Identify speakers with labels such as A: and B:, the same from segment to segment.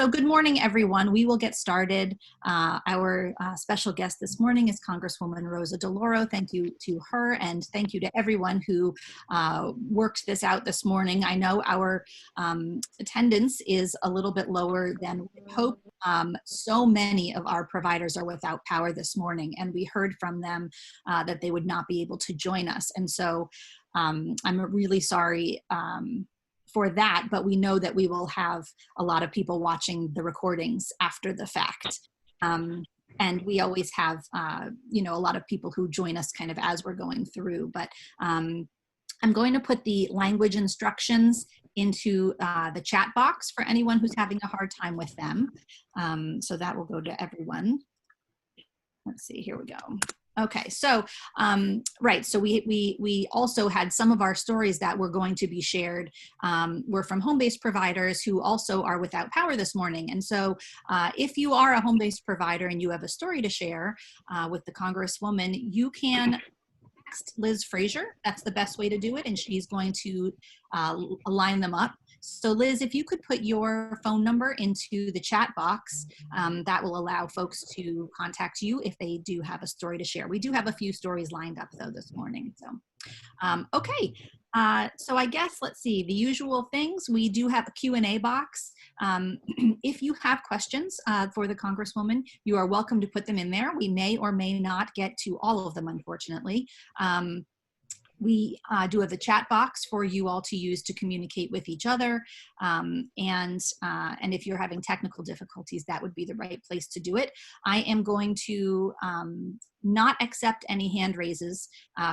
A: So good morning, everyone. We will get started. Our special guest this morning is Congresswoman Rosa DeLauro. Thank you to her, and thank you to everyone who worked this out this morning. I know our attendance is a little bit lower than we hoped. So many of our providers are without power this morning, and we heard from them that they would not be able to join us. And so I'm really sorry for that, but we know that we will have a lot of people watching the recordings after the fact. And we always have, a lot of people who join us kind of as we're going through, but I'm going to put the language instructions into the chat box for anyone who's having a hard time with them. So that will go to everyone. Let's see, here we go. Okay, so, right, so we also had some of our stories that were going to be shared were from home-based providers who also are without power this morning. And so if you are a home-based provider and you have a story to share with the Congresswoman, you can text Liz Frazier. That's the best way to do it, and she's going to line them up. So Liz, if you could put your phone number into the chat box, that will allow folks to contact you if they do have a story to share. We do have a few stories lined up though this morning. So, okay. So I guess, let's see, the usual things. We do have a Q&A box. If you have questions for the Congresswoman, you are welcome to put them in there. We may or may not get to all of them, unfortunately. We do have the chat box for you all to use to communicate with each other. And if you're having technical difficulties, that would be the right place to do it. I am going to not accept any hand raises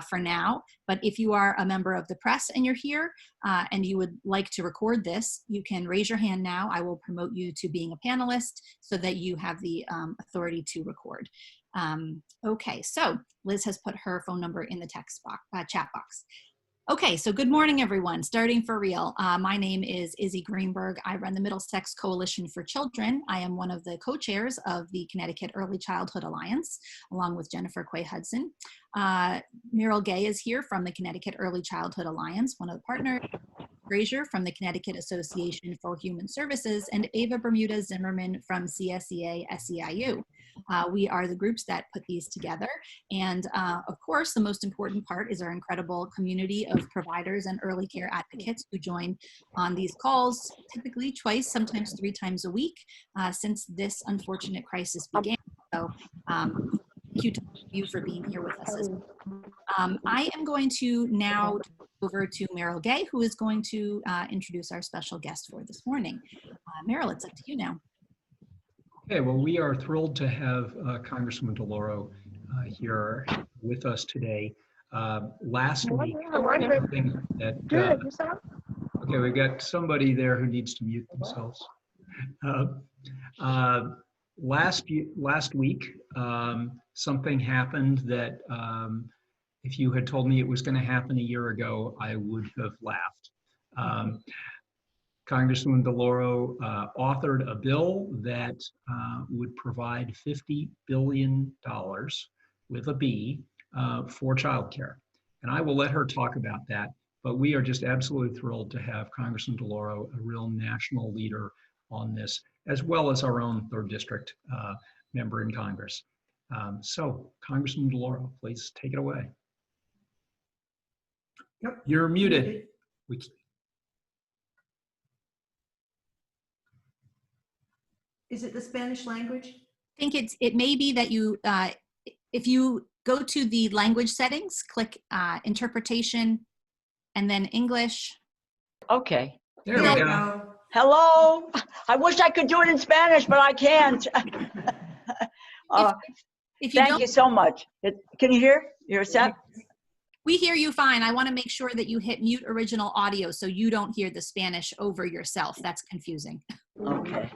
A: for now, but if you are a member of the press and you're here and you would like to record this, you can raise your hand now. I will promote you to being a panelist so that you have the authority to record. Okay, so Liz has put her phone number in the text box, chat box. Okay, so good morning, everyone. Starting for real. My name is Izzy Greenberg. I run the Middlesex Coalition for Children. I am one of the co-chairs of the Connecticut Early Childhood Alliance, along with Jennifer Quay Hudson. Meryl Gay is here from the Connecticut Early Childhood Alliance, one of the partners. Frazier from the Connecticut Association for Human Services, and Ava Bermuda Zimmerman from CSEA SEIU. We are the groups that put these together. And of course, the most important part is our incredible community of providers and early care advocates who join on these calls, typically twice, sometimes 3 times a week since this unfortunate crisis began. So thank you to you for being here with us. I am going to now over to Meryl Gay, who is going to introduce our special guest for this morning. Meryl, it's up to you now.
B: Okay, well, we are thrilled to have Congresswoman DeLauro here with us today. Last week, okay, we've got somebody there who needs to mute themselves. Last week, something happened that if you had told me it was going to happen a year ago, I would have laughed. Congresswoman DeLauro authored a bill that would provide $50 billion with a B for childcare. And I will let her talk about that, but we are just absolutely thrilled to have Congresswoman DeLauro, a real national leader on this, as well as our own 3rd District member in Congress. So, Congresswoman DeLauro, please take it away. Yep, you're muted.
C: Is it the Spanish language?
A: I think it may be that you, if you go to the language settings, click interpretation, and then English.
D: Okay.
B: There we go.
D: Hello. I wish I could do it in Spanish, but I can't. Thank you so much. Can you hear? You're set?
A: We hear you fine. I want to make sure that you hit mute original audio so you don't hear the Spanish over yourself. That's confusing.
D: Okay.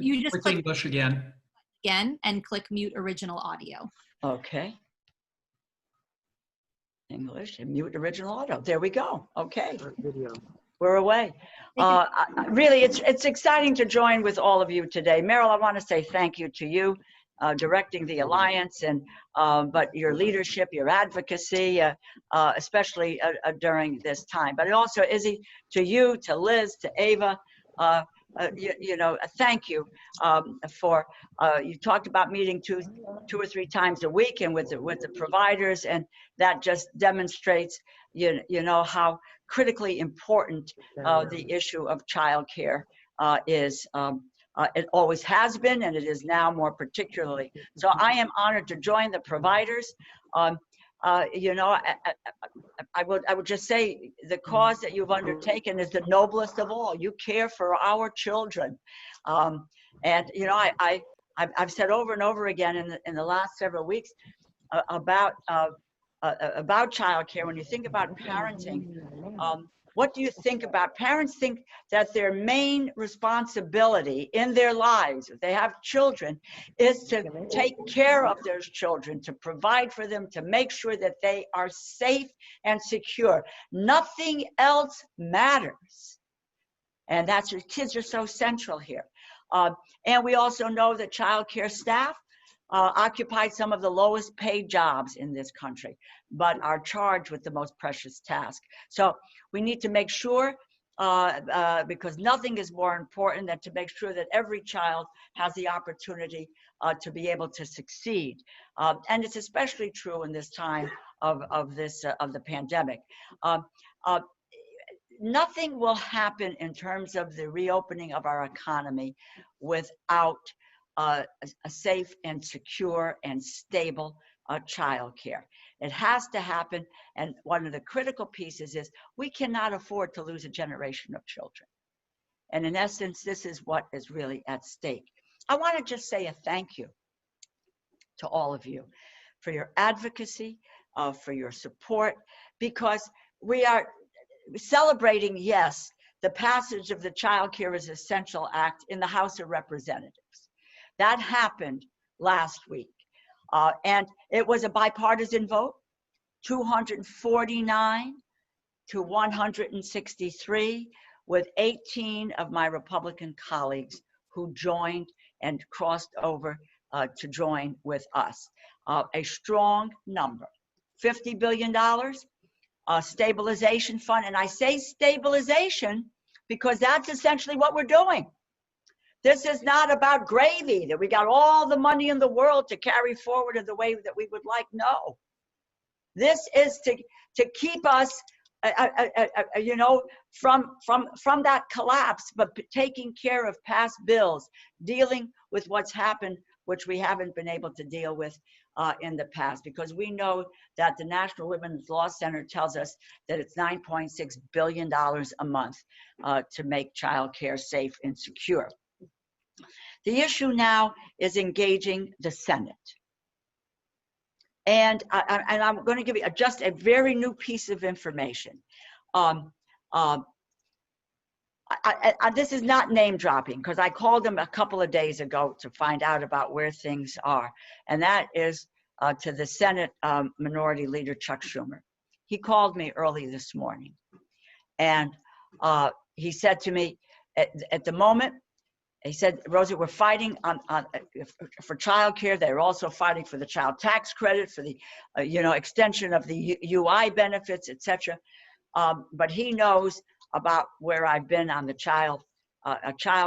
A: You just click
B: English again
A: and click mute original audio.
D: Okay. English and mute original audio. There we go. Okay.
E: Video.
D: We're away. Really, it's exciting to join with all of you today. Meryl, I want to say thank you to you. Directing the Alliance, and but your leadership, your advocacy, especially during this time. But also, Izzy, to you, to Liz, to Ava, thank you for, you talked about meeting two or three times a week and with the providers, and that just demonstrates, how critically important the issue of childcare is. It always has been, and it is now more particularly. So I am honored to join the providers. I would just say the cause that you've undertaken is the noblest of all. You care for our children, and I've said over and over again in the last several weeks about childcare. When you think about parenting, what do you think about? Parents think that their main responsibility in their lives, if they have children, is to take care of their children, to provide for them, to make sure that they are safe and secure. Nothing else matters. And that's, kids are so central here. And we also know that childcare staff occupy some of the lowest paid jobs in this country, but are charged with the most precious task. So we need to make sure, because nothing is more important than to make sure that every child has the opportunity to be able to succeed. And it's especially true in this time of the pandemic. Nothing will happen in terms of the reopening of our economy without a safe and secure and stable childcare. It has to happen, and one of the critical pieces is we cannot afford to lose a generation of children. And in essence, this is what is really at stake. I want to just say a thank you to all of you for your advocacy, for your support, because we are celebrating, yes, the passage of the Child Care is Essential Act in the House of Representatives. That happened last week. And it was a bipartisan vote, 249 to 163, with 18 of my Republican colleagues who joined and crossed over to join with us. A strong number, $50 billion, stabilization fund. And I say stabilization because that's essentially what we're doing. This is not about gravy, that we got all the money in the world to carry forward in the way that we would like. No. This is to keep us, from that collapse, but taking care of past bills, dealing with what's happened, which we haven't been able to deal with in the past, because we know that the National Women's Law Center tells us that it's $9.6 billion a month to make childcare safe and secure. The issue now is engaging the Senate. And I'm going to give you just a very new piece of information. This is not name dropping, because I called him a couple of days ago to find out about where things are. And that is to the Senate Minority Leader Chuck Schumer. He called me early this morning. And he said to me, at the moment, he said, Rosa, we're fighting for childcare. They're also fighting for the child tax credit, for the extension of the UI benefits, etc. But he knows about where I've been on the child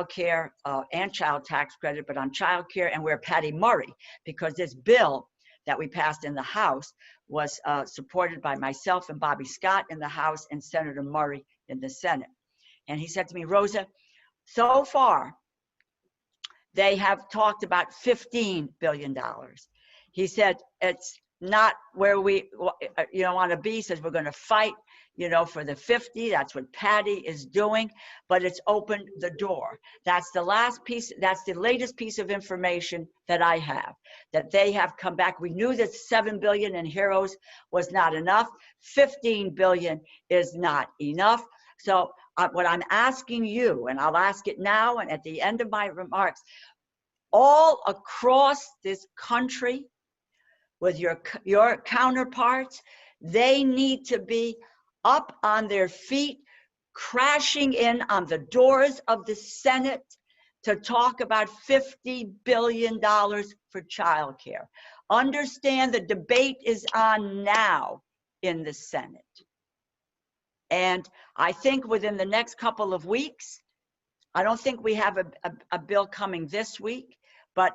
D: care and child tax credit, but on child care and where Patty Murray, because this bill that we passed in the House was supported by myself and Bobby Scott in the House and Senator Murray in the Senate. And he said to me, Rosa, so far, they have talked about $15 billion. He said, it's not where we want to be. He says, we're going to fight, for the 50. That's what Patty is doing, but it's opened the door. That's the last piece. That's the latest piece of information that I have, that they have come back. We knew that $7 billion in HEROES was not enough. $15 billion is not enough. So what I'm asking you, and I'll ask it now and at the end of my remarks, all across this country, with your counterparts, they need to be up on their feet, crashing in on the doors of the Senate to talk about $50 billion for childcare. Understand the debate is on now in the Senate. And I think within the next couple of weeks, I don't think we have a bill coming this week, but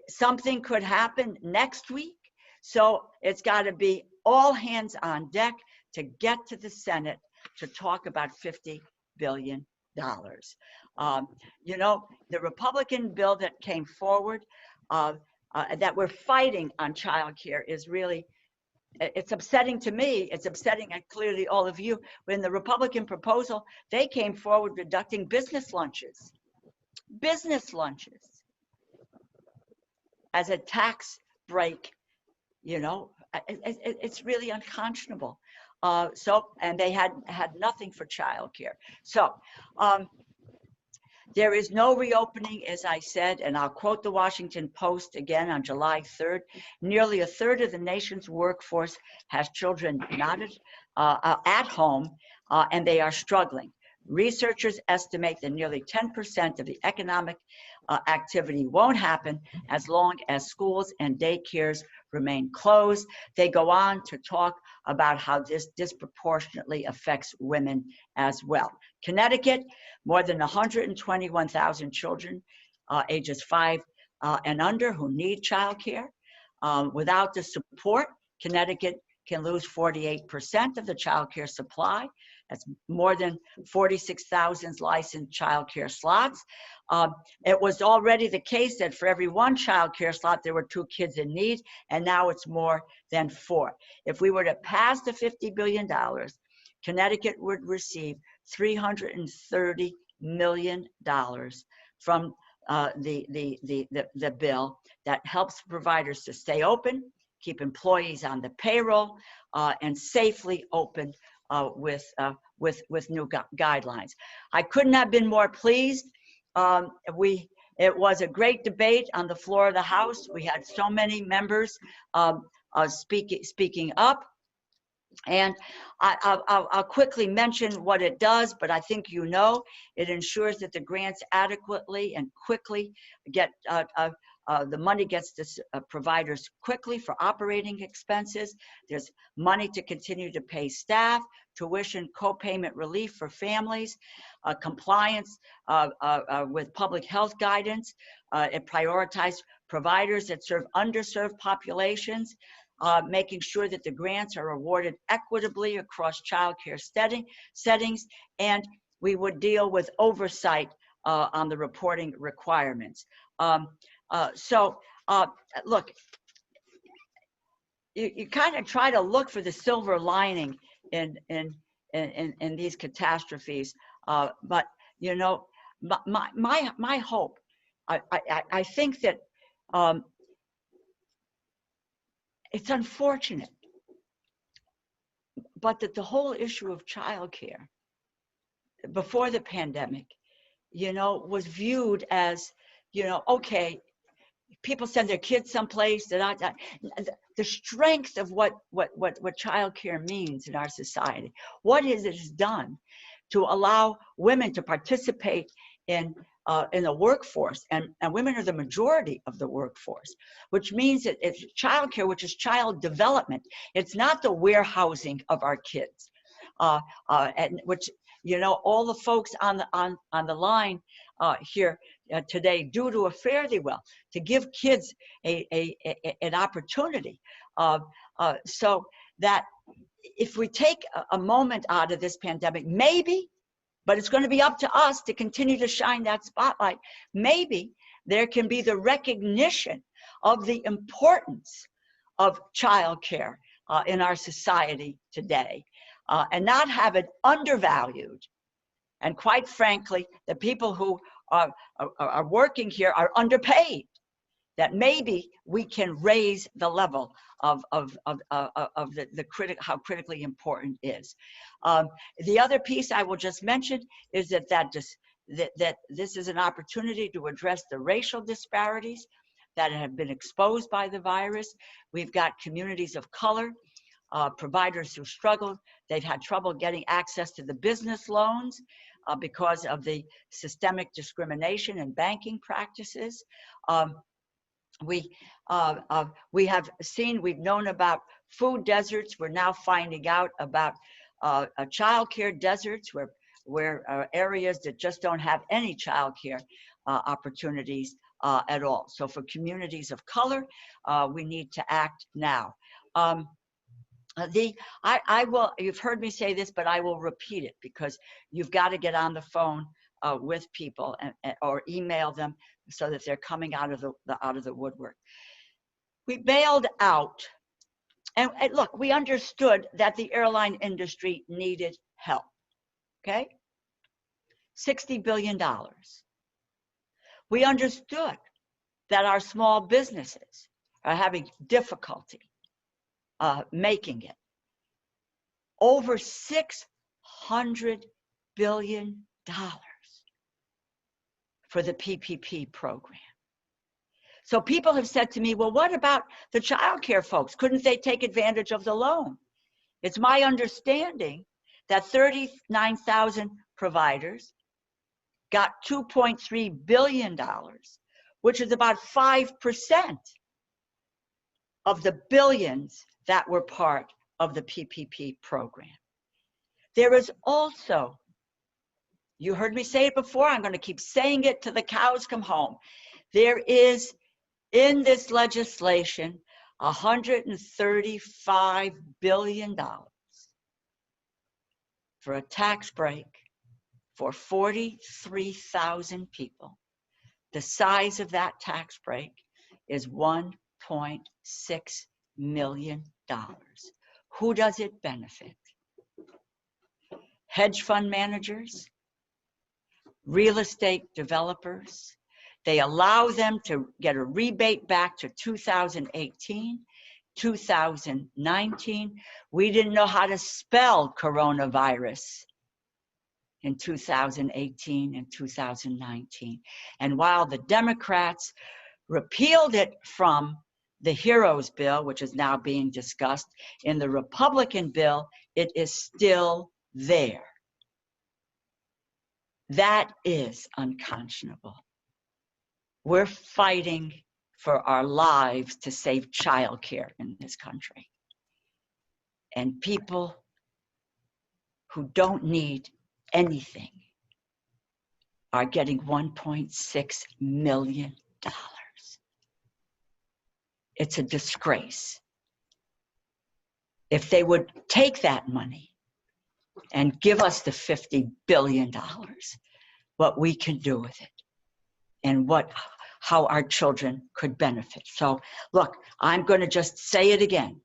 D: something could happen next week. So it's got to be all hands on deck to get to the Senate to talk about $50 billion. You know, the Republican bill that came forward that we're fighting on childcare is really, it's upsetting to me. It's upsetting clearly all of you. When the Republican proposal, they came forward deducting business lunches as a tax break. You know, it's really unconscionable. And they had nothing for childcare. So there is no reopening, as I said, and I'll quote the Washington Post again on July 3rd. Nearly a third of the nation's workforce has children not at home, and they are struggling. Researchers estimate that nearly 10% of the economic activity won't happen as long as schools and daycares remain closed. They go on to talk about how this disproportionately affects women as well. Connecticut, more than 121,000 children ages 5 and under who need childcare. Without the support, Connecticut can lose 48% of the childcare supply. That's more than 46,000 licensed childcare slots. It was already the case that for every one childcare slot, there were 2 kids in need, and now it's more than 4. If we were to pass the $50 billion, Connecticut would receive $330 million from the bill that helps providers to stay open, keep employees on the payroll, and safely open with new guidelines. I couldn't have been more pleased. It was a great debate on the floor of the House. We had so many members speaking up. And I'll quickly mention what it does, but I think you know, it ensures that the grants adequately and quickly get, the money gets to providers quickly for operating expenses. There's money to continue to pay staff, tuition co-payment relief for families, compliance with public health guidance. It prioritizes providers that serve underserved populations, making sure that the grants are awarded equitably across childcare settings, and we would deal with oversight on the reporting requirements. Look, you kind of try to look for the silver lining in these catastrophes, but you know, my hope, I think that it's unfortunate, but that the whole issue of childcare before the pandemic, you know, was viewed as, you know, okay, people send their kids someplace. The strength of what childcare means in our society, what it has done to allow women to participate in the workforce, and women are the majority of the workforce, which means that it's childcare, which is child development. It's not the warehousing of our kids, and which, you know, all the folks on the line here today do a fairly well to give kids an opportunity, so that if we take a moment out of this pandemic, maybe, but it's going to be up to us to continue to shine that spotlight. Maybe there can be the recognition of the importance of childcare in our society today, and not have it undervalued. And quite frankly, the people who are working here are underpaid. That maybe we can raise the level of how critically important it is. The other piece I will just mention is that this is an opportunity to address the racial disparities that have been exposed by the virus. We've got communities of color, providers who struggled. They've had trouble getting access to the business loans because of the systemic discrimination in banking practices. We have seen, we've known about food deserts. We're now finding out about childcare deserts, where where areas that just don't have any childcare opportunities at all. So for communities of color, we need to act now. I will, you've heard me say this, but I will repeat it because you've got to get on the phone with people or email them so that they're coming out of the woodwork. We bailed out, and look, we understood that the airline industry needed help, okay? $60 billion. We understood that our small businesses are having difficulty making it. Over $600 billion for the PPP program. So people have said to me, well, what about the childcare folks? Couldn't they take advantage of the loan? It's my understanding that 39,000 providers got $2.3 billion, which is about 5% of the billions that were part of the PPP program. There is also, you heard me say it before, I'm going to keep saying it till the cows come home. There is in this legislation $135 billion for a tax break for 43,000 people. The size of that tax break is $1.6 million. Who does it benefit? Hedge fund managers, real estate developers. They allow them to get a rebate back to 2018, 2019. We didn't know how to spell coronavirus in 2018 and 2019. And while the Democrats repealed it from the HEROES bill, which is now being discussed, in the Republican bill, it is still there. That is unconscionable. We're fighting for our lives to save childcare in this country. And people who don't need anything are getting $1.6 million. It's a disgrace. If they would take that money and give us the $50 billion, what we can do with it and how our children could benefit. So look, I'm going to just say it again.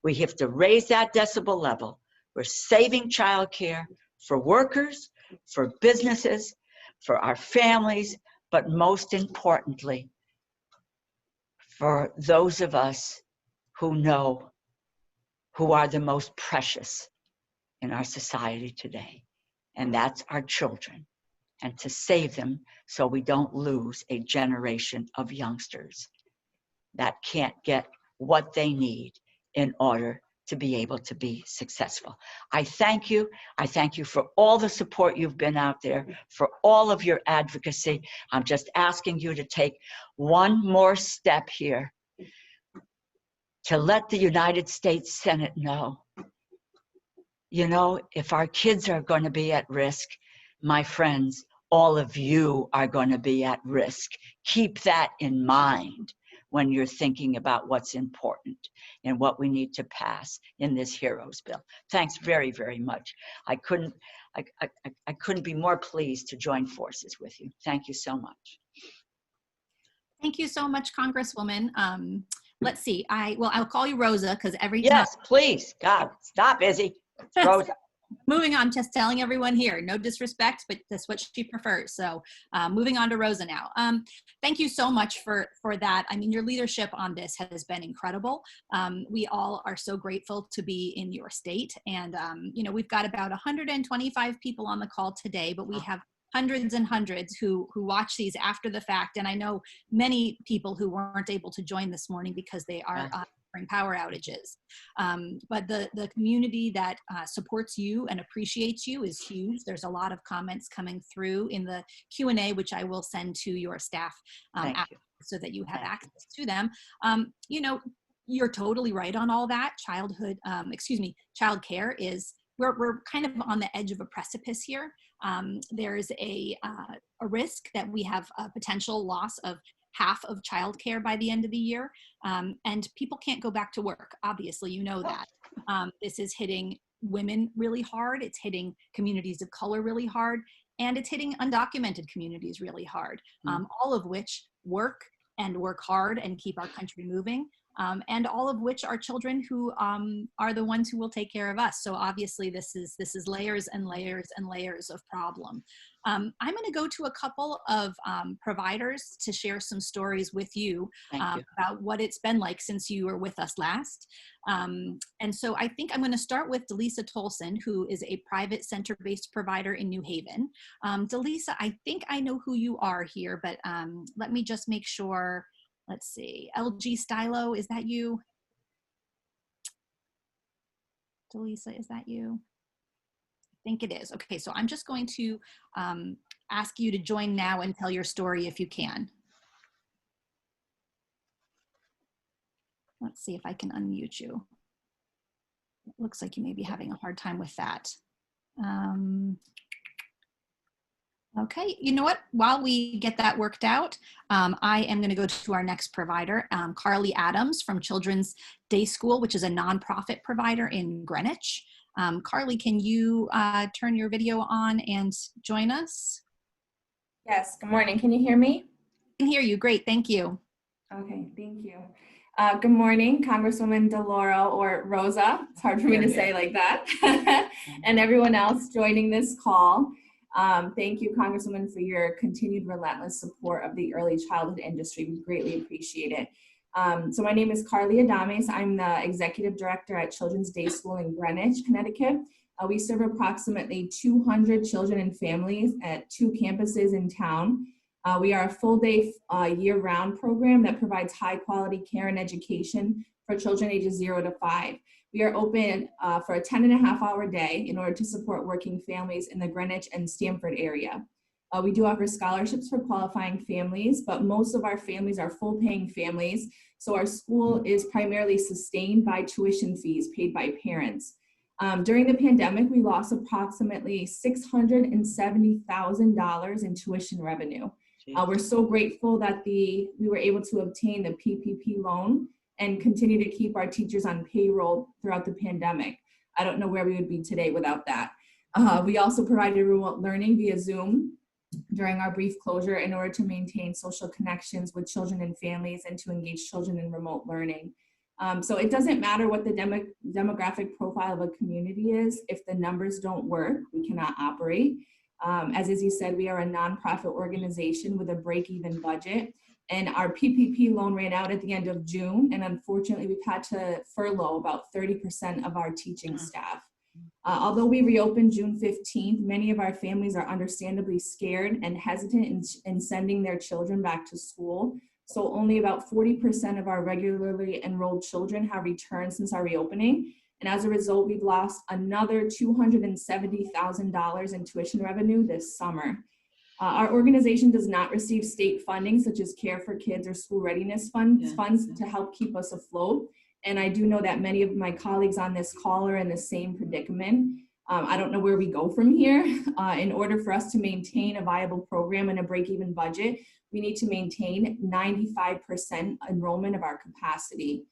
D: We have to raise that decibel level. We're saving childcare for workers, for businesses, for our families, but most importantly, for those of us who know who are the most precious in our society today, and that's our children, and to save them so we don't lose a generation of youngsters that can't get what they need in order to be able to be successful. I thank you. I thank you for all the support you've been out there, for all of your advocacy. I'm just asking you to take one more step here to let the United States Senate know, you know, if our kids are going to be at risk, my friends, all of you are going to be at risk. Keep that in mind when you're thinking about what's important and what we need to pass in this HEROES bill. Thanks very, very much. I couldn't be more pleased to join forces with you. Thank you so much.
A: Thank you so much, Congresswoman. Let's see, I'll call you Rosa because every time.
D: Yes, please. God, stop, Izzy. It's Rosa.
A: Moving on, just telling everyone here, no disrespect, but that's what she prefers. So moving on to Rosa now. Thank you so much for that. I mean, your leadership on this has been incredible. We all are so grateful to be in your state. And, you know, we've got about 125 people on the call today, but we have hundreds and hundreds who watch these after the fact. And I know many people who weren't able to join this morning because they are power outages. But the community that supports you and appreciates you is huge. There's a lot of comments coming through in the Q&A, which I will send to your staff so that you have access to them. You know, you're totally right on all that. Childcare is we're kind of on the edge of a precipice here. There's a risk that we have a potential loss of half of childcare by the end of the year. And people can't go back to work. Obviously, you know that. This is hitting women really hard. It's hitting communities of color really hard. And it's hitting undocumented communities really hard, all of which work hard and keep our country moving. And all of which are children who are the ones who will take care of us. So obviously this is layers and layers and layers of problem. I'm going to go to a couple of providers to share some stories with you, about what it's been like since you were with us last. And so I think I'm going to start with Delisa Tolson, who is a private center-based provider in New Haven. Delisa, I think I know who you are here, but let me just make sure. Let's see, LG Stylo, is that you? Delisa, is that you? I think it is. Okay, so I'm just going to ask you to join now and tell your story if you can. Let's see if I can unmute you. It looks like you may be having a hard time with that. Okay, you know what? While we get that worked out, I am going to go to our next provider, Carly Adams from Children's Day School, which is a nonprofit provider in Greenwich. Carly, can you turn your video on and join us?
E: Yes, good morning. Can you hear me?
A: I can hear you. Great, thank you.
E: Okay, thank you. Good morning, Congresswoman DeLauro, or Rosa. It's hard for me to say like that. And everyone else joining this call. Thank you, Congresswoman, for your continued relentless support of the early childhood industry. We greatly appreciate it. So my name is Carly Adames. I'm the Executive Director at Children's Day School in Greenwich, Connecticut. We serve approximately 200 children and families at 2 campuses in town. We are a full-day, year-round program that provides high-quality care and education for children ages 0 to 5. We are open for a 10.5-hour day in order to support working families in the Greenwich and Stamford area. We do offer scholarships for qualifying families, but most of our families are full-paying families, so our school is primarily sustained by tuition fees paid by parents. During the pandemic, we lost approximately $670,000 in tuition revenue. We're so grateful that we were able to obtain the PPP loan and continue to keep our teachers on payroll throughout the pandemic. I don't know where we would be today without that. We also provided remote learning via Zoom during our brief closure in order to maintain social connections with children and families and to engage children in remote learning. So it doesn't matter what the demographic profile of a community is. If the numbers don't work, we cannot operate. As Izzy said, we are a nonprofit organization with a break-even budget, and our PPP loan ran out at the end of June, and unfortunately we've had to furlough about 30% of our teaching staff. Although we reopened June 15th, many of our families are understandably scared and hesitant in sending their children back to school. So only about 40% of our regularly enrolled children have returned since our reopening. And as a result, we've lost another $270,000 in tuition revenue this summer. Our organization does not receive state funding such as Care for Kids or school readiness funds to help keep us afloat. And I do know that many of my colleagues on this call are in the same predicament. I don't know where we go from here. In order for us to maintain a viable program and a break-even budget, we need to maintain 95% enrollment of our capacity.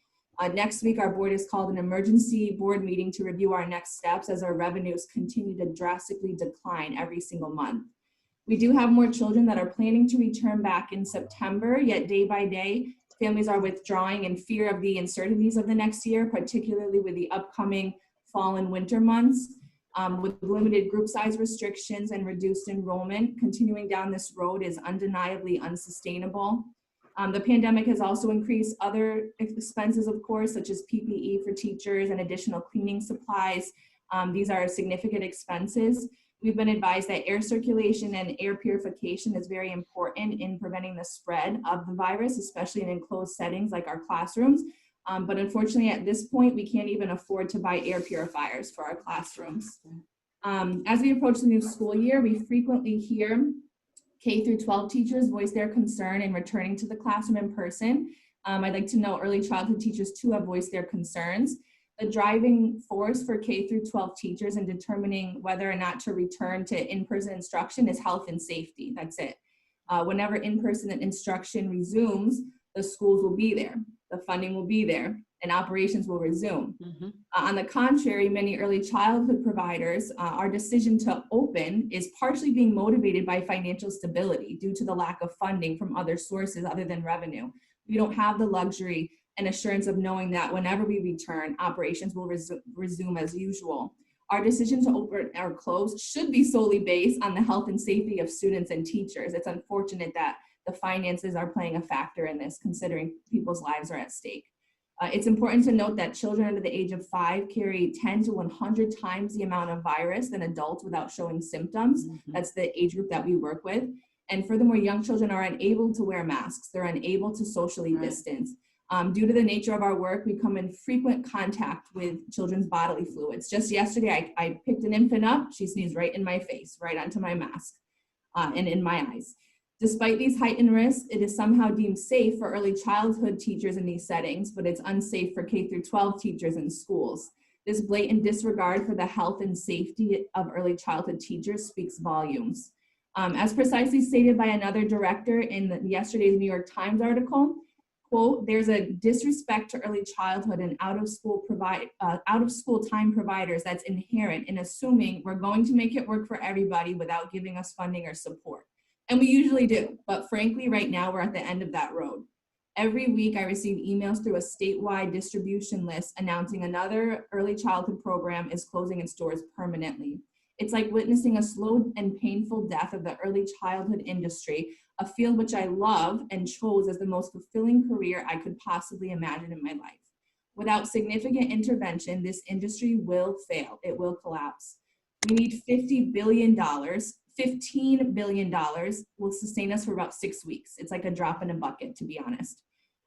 E: Next week, our board has called an emergency board meeting to review our next steps as our revenues continue to drastically decline every single month. We do have more children that are planning to return back in September, yet day by day, families are withdrawing in fear of the uncertainties of the next year, particularly with the upcoming fall and winter months. With limited group size restrictions and reduced enrollment, continuing down this road is undeniably unsustainable. The pandemic has also increased other expenses, of course, such as PPE for teachers and additional cleaning supplies. These are significant expenses. We've been advised that air circulation and air purification is very important in preventing the spread of the virus, especially in enclosed settings like our classrooms. But unfortunately, at this point, we can't even afford to buy air purifiers for our classrooms. As we approach the new school year, we frequently hear K through 12 teachers voice their concern in returning to the classroom in person. I'd like to know early childhood teachers too have voiced their concerns. The driving force for K through 12 teachers in determining whether or not to return to in-person instruction is health and safety. That's it. Whenever in-person instruction resumes, the schools will be there, the funding will be there, and operations will resume. On the contrary, many early childhood providers, our decision to open is partially being motivated by financial stability due to the lack of funding from other sources other than revenue. We don't have the luxury and assurance of knowing that whenever we return, operations will resume as usual. Our decision to open or close should be solely based on the health and safety of students and teachers. It's unfortunate that the finances are playing a factor in this, considering people's lives are at stake. It's important to note that children under the age of 5 carry 10 to 100 times the amount of virus than adults without showing symptoms. That's the age group that we work with. And furthermore, young children are unable to wear masks. They're unable to socially distance. Due to the nature of our work, we come in frequent contact with children's bodily fluids. Just yesterday, I picked an infant up. She sneezed right in my face, right onto my mask and in my eyes. Despite these heightened risks, it is somehow deemed safe for early childhood teachers in these settings, but it's unsafe for K through 12 teachers in schools. This blatant disregard for the health and safety of early childhood teachers speaks volumes. As precisely stated by another director in yesterday's New York Times article, quote, "There's a disrespect to early childhood and out of school time providers that's inherent in assuming we're going to make it work for everybody without giving us funding or support." And we usually do, but frankly, right now we're at the end of that road. Every week I receive emails through a statewide distribution list announcing another early childhood program is closing its doors permanently. It's like witnessing a slow and painful death of the early childhood industry, a field which I love and chose as the most fulfilling career I could possibly imagine in my life. Without significant intervention, this industry will fail. It will collapse. We need $50 billion. $15 billion will sustain us for about 6 weeks. It's like a drop in a bucket, to be honest.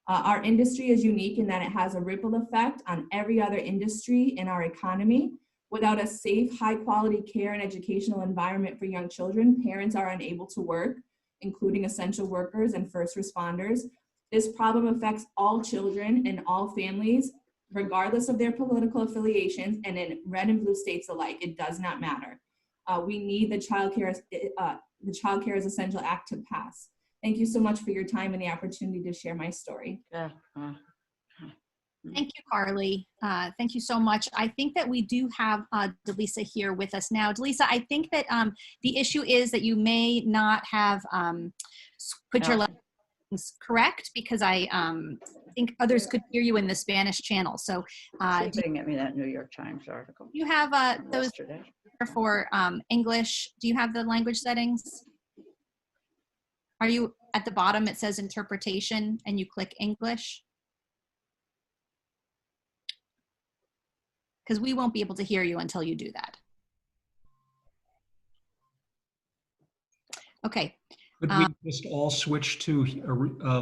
E: Our industry is unique in that it has a ripple effect on every other industry in our economy. Without a safe, high quality care and educational environment for young children, parents are unable to work, including essential workers and first responders. This problem affects all children and all families, regardless of their political affiliations, and in red and blue states alike. It does not matter. We need the Child Care is Essential Act to pass. Thank you so much for your time and the opportunity to share my story.
A: Thank you, Carly. Thank you so much. I think that we do have Delisa here with us now. Delisa, I think that the issue is that you may not have put your lessons correct, because I think others could hear you in the Spanish channel. So
D: you can get me that New York Times article.
A: You have those for English. Do you have the language settings? Are you at the bottom? It says interpretation and you click English. Because we won't be able to hear you until you do that. Okay.
B: Could we just all switch to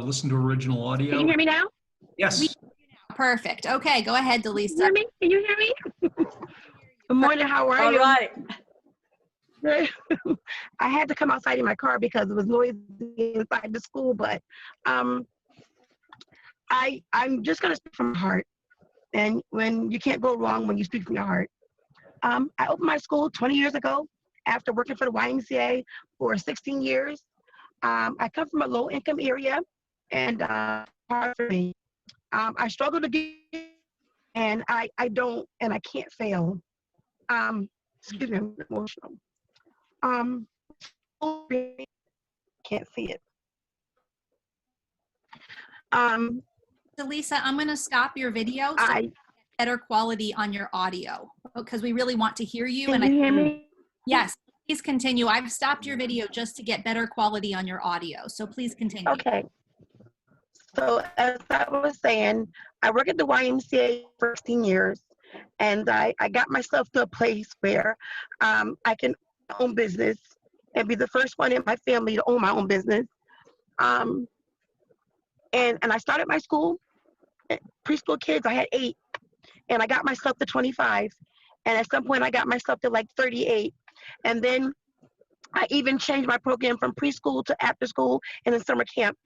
B: listen to original audio?
F: Can you hear me now?
B: Yes.
A: Perfect. Okay, go ahead, Delisa.
F: Can you hear me? Can you hear me? Good morning, how are you?
D: All right.
F: I had to come outside in my car because it was noisy inside the school, but I'm just going to speak from my heart. And when you can't go wrong when you speak from your heart. I opened my school 20 years ago after working for the YMCA for 16 years. I come from a low-income area, and hard for me. I struggle to get, and I don't, and I can't fail. Excuse me, I'm emotional. Can't see it.
A: Delisa, I'm going to stop your video so you get better quality on your audio, because we really want to hear you.
F: Can you hear me?
A: Yes, please continue. I've stopped your video just to get better quality on your audio, so please continue.
F: Okay. So as I was saying, I work at the YMCA for 16 years, and I got myself to a place where I can own business and be the first one in my family to own my own business. And I started my school. Preschool kids, I had 8, and I got myself to 25, and at some point I got myself to like 38, and then I even changed my program from preschool to after school and then summer camp,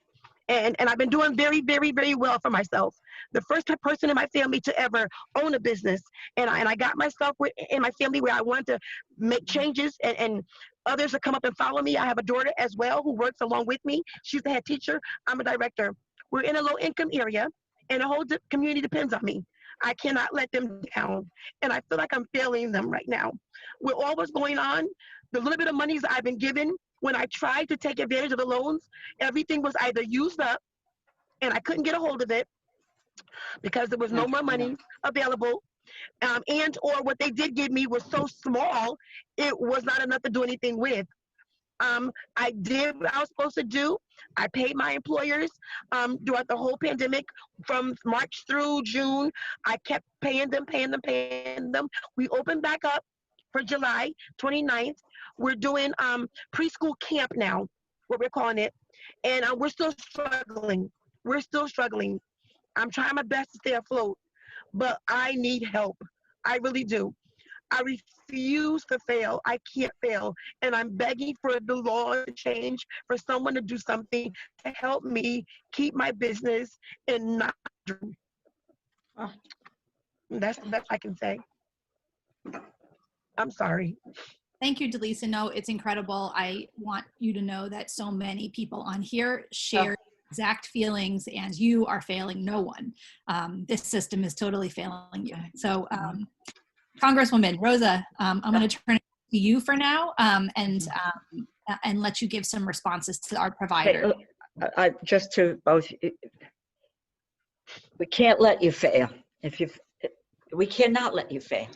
F: And I've been doing very, very, very well for myself. The first person in my family to ever own a business. And I got myself in my family where I wanted to make changes, and others have come up and follow me. I have a daughter as well who works along with me. She's the head teacher. I'm a director. We're in a low income area, and the whole community depends on me. I cannot let them down. And I feel like I'm failing them right now. With all what's going on, the little bit of monies I've been given, when I tried to take advantage of the loans, everything was either used up and I couldn't get a hold of it because there was no more money available. And or what they did give me was so small, it was not enough to do anything with. I did what I was supposed to do. I paid my employers throughout the whole pandemic from March through June. I kept paying them. We opened back up for July 29th. We're doing preschool camp now, what we're calling it. And we're still struggling. I'm trying my best to stay afloat, but I need help. I really do. I refuse to fail. I can't fail. And I'm begging for the law to change, for someone to do something to help me keep my business and not dream. That's the best I can say. I'm sorry.
A: Thank you, Delisa. No, it's incredible. I want you to know that so many people on here share exact feelings, and you are failing no one. This system is totally failing you. So, Congresswoman Rosa, I'm going to turn it to you for now, and let you give some responses to our provider.
D: Just to both, we can't let you fail. We cannot let you fail.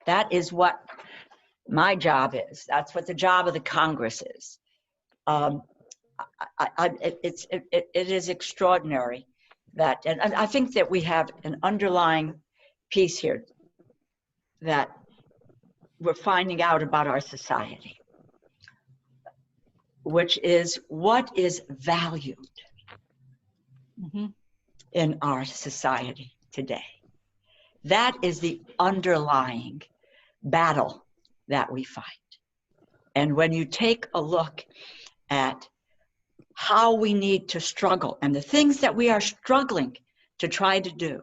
D: That is what my job is. That's what the job of the Congress is. It is extraordinary that, and I think that we have an underlying piece here that we're finding out about our society, which is what is valued in our society today. That is the underlying battle that we fight. And when you take a look at how we need to struggle, and the things that we are struggling to try to do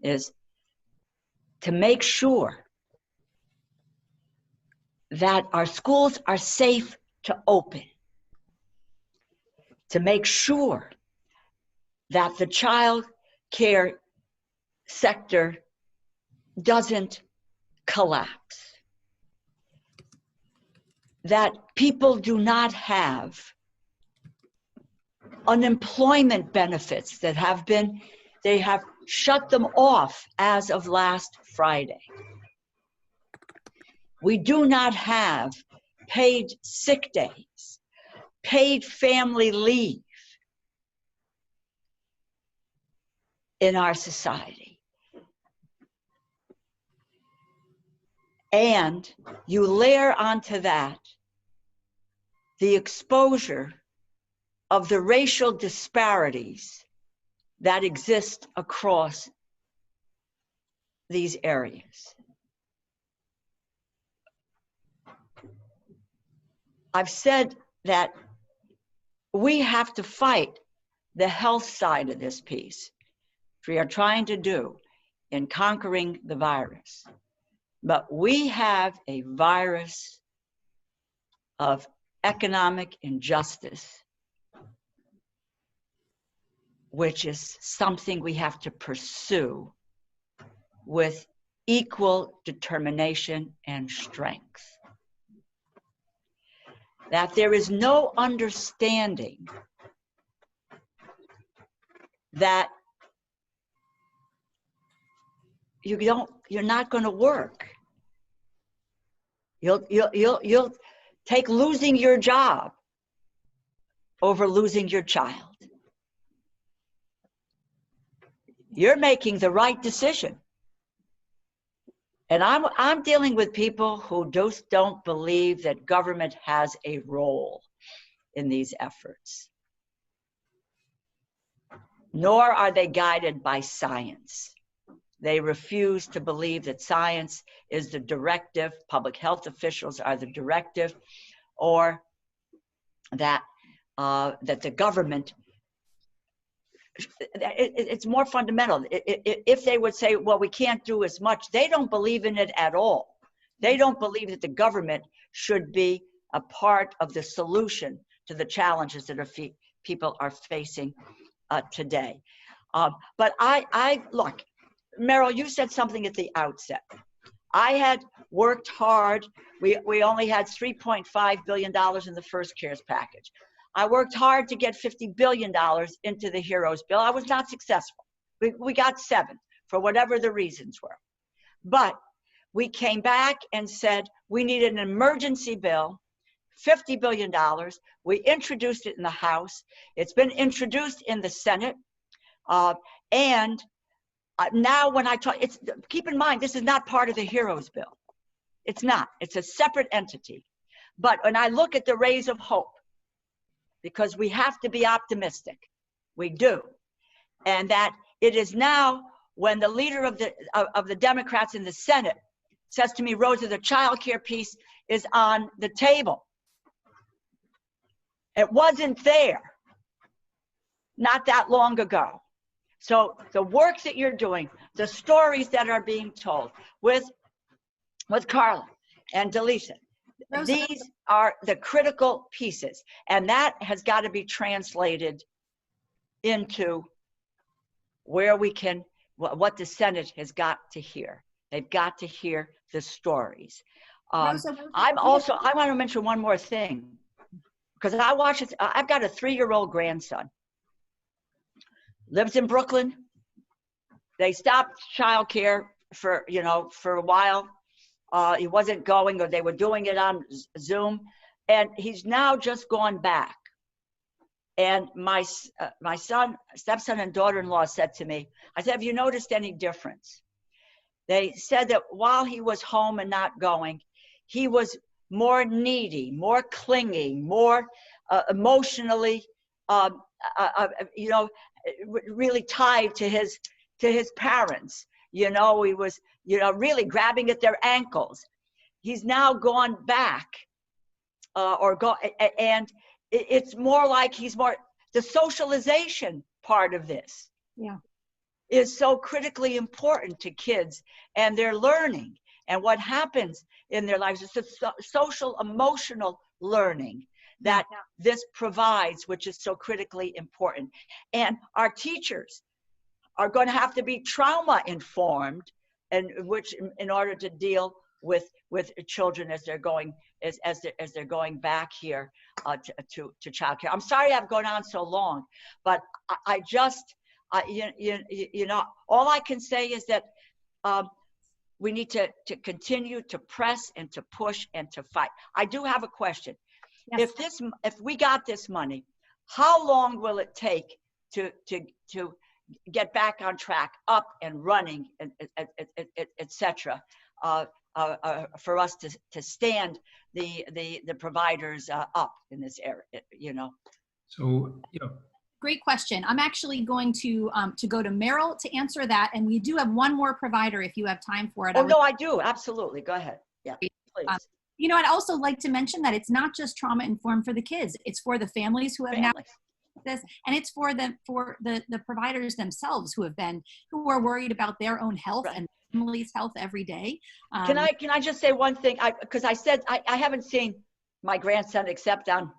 D: is to make sure that our schools are safe to open, to make sure that the child care sector doesn't collapse, that people do not have unemployment benefits that they have shut them off as of last Friday. We do not have paid sick days, paid family leave in our society. And you layer onto that the exposure of the racial disparities that exist across these areas. I've said that we have to fight the health side of this piece, which we are trying to do in conquering the virus. But we have a virus of economic injustice, which is something we have to pursue with equal determination and strength. That there is no understanding that you're not going to work. You'll take losing your job over losing your child. You're making the right decision. And I'm dealing with people who just don't believe that government has a role in these efforts. Nor are they guided by science. They refuse to believe that science is the directive, public health officials are the directive, or that the government it's more fundamental. If they would say, well, we can't do as much, they don't believe in it at all. They don't believe that the government should be a part of the solution to the challenges that people are facing today. But I look, Meryl, you said something at the outset. I had worked hard. We only had $3.5 billion in the first CARES package. I worked hard to get $50 billion into the HEROES bill. I was not successful. We got 7 for whatever the reasons were. But we came back and said we needed an emergency bill, $50 billion. We introduced it in the House. It's been introduced in the Senate. And now when I talk, keep in mind, this is not part of the HEROES bill. It's not. It's a separate entity. But when I look at the rays of hope, because we have to be optimistic, we do, and that it is now when the leader of the Democrats in the Senate says to me, Rosa, the child care piece is on the table. It wasn't there not that long ago. So the work that you're doing, the stories that are being told with Carla and Delisa,
A: Rosa,
D: these are the critical pieces, and that has got to be translated into where we can, what the Senate has got to hear. They've got to hear the stories.
A: Rosa,
D: I want to mention one more thing, because I watch it. I've got a 3-year-old grandson. Lives in Brooklyn. They stopped childcare for a while. He wasn't going, or they were doing it on Zoom, and he's now just gone back. And my stepson and daughter-in-law said to me, I said, have you noticed any difference? They said that while he was home and not going, he was more needy, more clingy, more emotionally, really tied to his parents. He was, really grabbing at their ankles. He's now gone back, and it's more like the socialization part of this.
A: Yeah.
D: Is so critically important to kids and their learning and what happens in their lives. It's a social, emotional learning that this provides, which is so critically important. And our teachers are going to have to be trauma informed, and which in order to deal with children as they're going back here to childcare. I'm sorry I've gone on so long, but I just all I can say is that we need to continue to press and to push and to fight. I do have a question. Yes. If we got this money, how long will it take to get back on track, up and running, et cetera, for us to stand the providers up in this area,
B: So,
A: Great question. I'm actually going to go to Meryl to answer that, and we do have one more provider if you have time for it.
D: Oh, no, I do. Absolutely. Go ahead. Yeah, please.
A: I'd also like to mention that it's not just trauma informed for the kids. It's for the families who have now this, and it's for the providers themselves who are worried about their own health and family's health every day.
D: Can I just say one thing? Because I said I haven't seen my grandson except on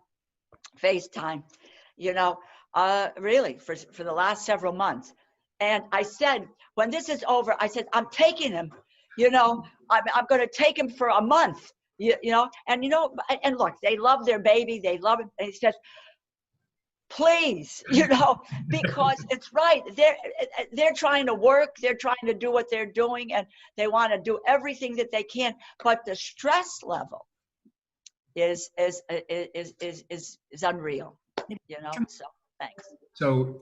D: FaceTime, really for the last several months. And I said, when this is over, I said, I'm taking him, I'm going to take him for a month, and look, they love their baby. They love it. And he says, please, because it's right. They're trying to work. They're trying to do what they're doing, and they want to do everything that they can. But the stress level is unreal, So thanks.
B: So